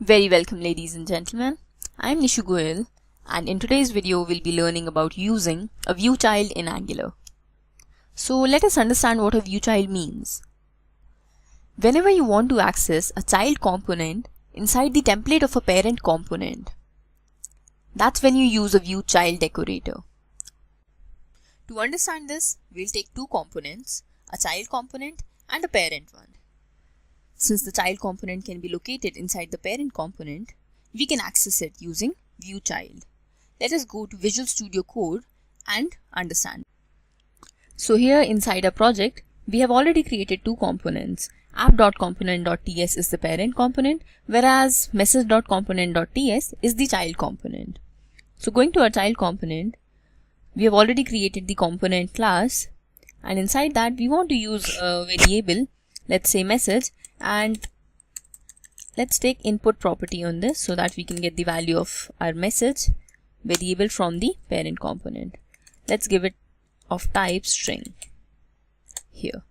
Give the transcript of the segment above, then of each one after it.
Very welcome, ladies and gentlemen. I am Nishu Goyal, and in today's video we'll be learning about using a view child in Angular. So let us understand what a view child means. Whenever you want to access a child component inside the template of a parent component, that's when you use a view child decorator. To understand this, we'll take two components, a child component and a parent one. Since the child component can be located inside the parent component, we can access it using view child. Let us go to Visual Studio Code and understand. So here inside our project, we have already created two components. app.component.ts is the parent component, whereas message.component.ts is the child component. So going to our child component, we have already created the component class, and inside that we want to use a variable, let's say message, and let's take input property on this so that we can get the value of our message variable from the parent component. Let's give it of type string here.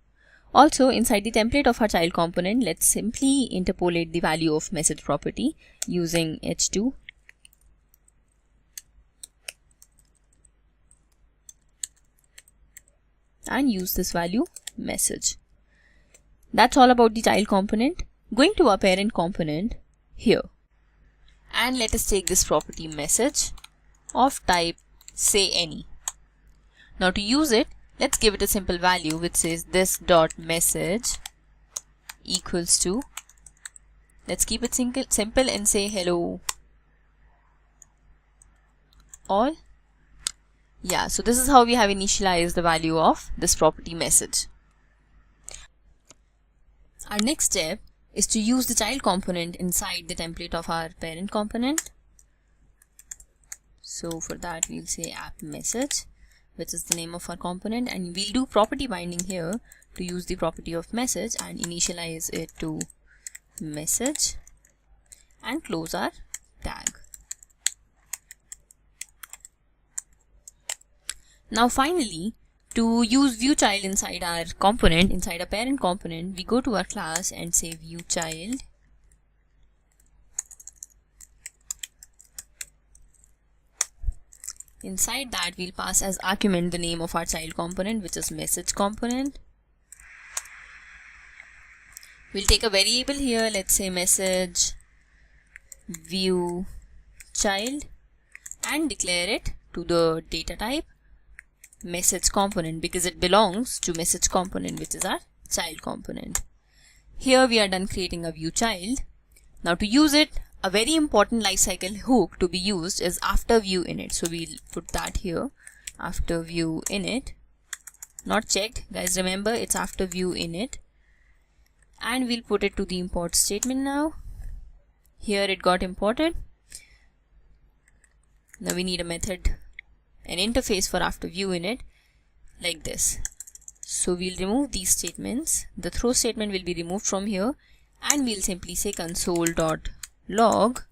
Also inside the template of our child component, let's simply interpolate the value of message property using h2 and use this value message. That's all about the child component. Going to our parent component here, and let us take this property message of type say any. Now to use it, let's give it a simple value which says this dot message equals to, let's keep it simple and say hello all. Yeah, so this is how we have initialized the value of this property message. Our next step is to use the child component inside the template of our parent component. So for that we'll say app message, which is the name of our component, and we'll do property binding here to use the property of message and initialize it to message and close our tag. Now finally, to use view child inside our component, inside a parent component, we go to our class and say view child. Inside that we'll pass as argument the name of our child component, which is message component. We'll take a variable here, let's say message view child, and declare it to the data type message component because it belongs to message component, which is our child component. Here we are done creating a view child. Now to use it, a very important lifecycle hook to be used is after view init. So we'll put that here, after view init, not checked guys, remember it's after view init, and we'll put it to the import statement. Now here it got imported. Now we need a method, an interface for after view init like this. So we'll remove these statements. The throw statement will be removed from here, and we'll simply say console.log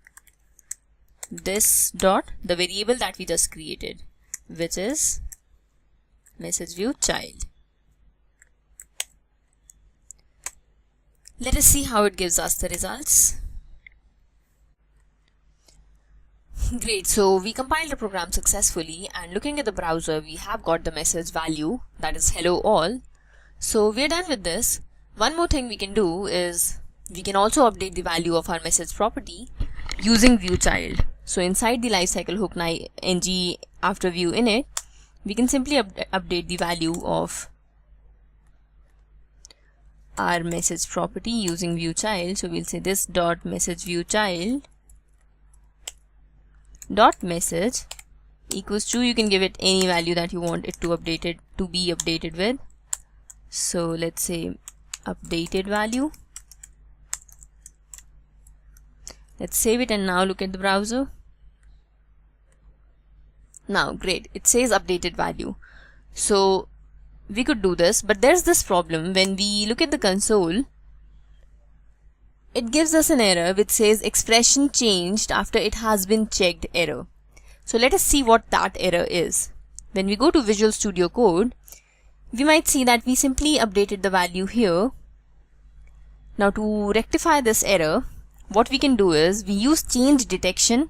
this dot the variable that we just created, which is message view child. Let us see how it gives us the results. Great, so we compiled the program successfully, and looking at the browser we have got the message value, that is hello all. So we're done with this. One more thing we can do is we can also update the value of our message property using view child. So inside the lifecycle hook ng after view init, we can simply update the value of our message property using view child. So we'll say this dot message view child dot message equals to, you can give it any value that you want it to be updated with. So let's say updated value. Let's save it and now look at the browser. Now great, it says updated value. So we could do this, but there's this problem. When we look at the console, it gives us an error which says expression changed after it has been checked error. So let us see what that error is. When we go to Visual Studio Code, we might see that we simply updated the value here. Now to rectify this error, what we can do is we use change detection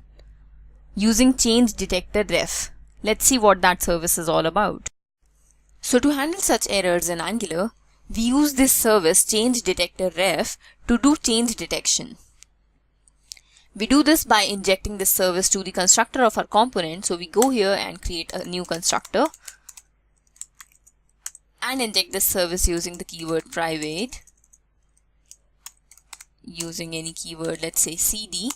using change detector ref. Let's see what that service is all about. So to handle such errors in Angular, we use this service change detector ref to do change detection. We do this by injecting this service to the constructor of our component. So we go here and create a new constructor and inject this service using the keyword private, using any keyword, let's say cd,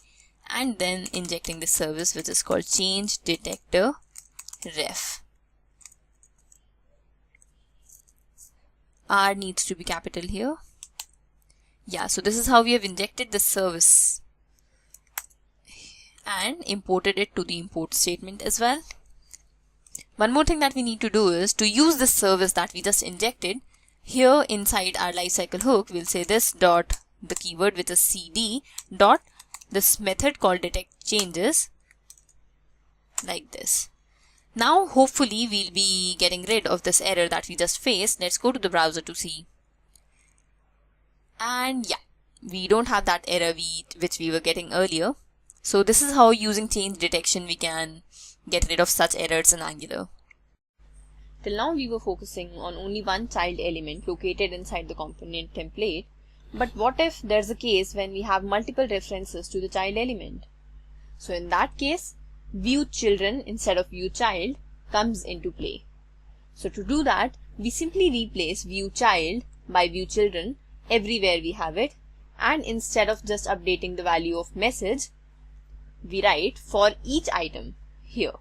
and then injecting the service which is called change detector ref. R needs to be capital here. Yeah, so this is how we have injected this service and imported it to the import statement as well. One more thing that we need to do is to use this service that we just injected. Here inside our lifecycle hook, we'll say this dot the keyword which is cd dot this method called detect changes, like this. Now hopefully we'll be getting rid of this error that we just faced. Let's go to the browser to see. And yeah, we don't have that error which we were getting earlier. So this is how using change detection we can get rid of such errors in Angular. Till now we were focusing on only one child element located inside the component template. But what if there's a case when we have multiple references to the child element? So in that case, view children instead of view child comes into play. So to do that, we simply replace view child by view children everywhere we have it, and instead of just updating the value of message, we write for each item here.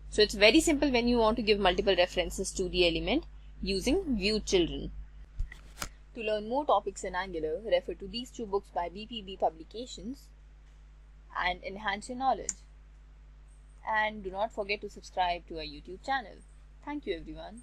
So it's very simple when you want to give multiple references to the element using view children. To learn more topics in Angular, refer to these two books by BPB Publications and enhance your knowledge. And do not forget to subscribe to our YouTube channel. Thank you everyone.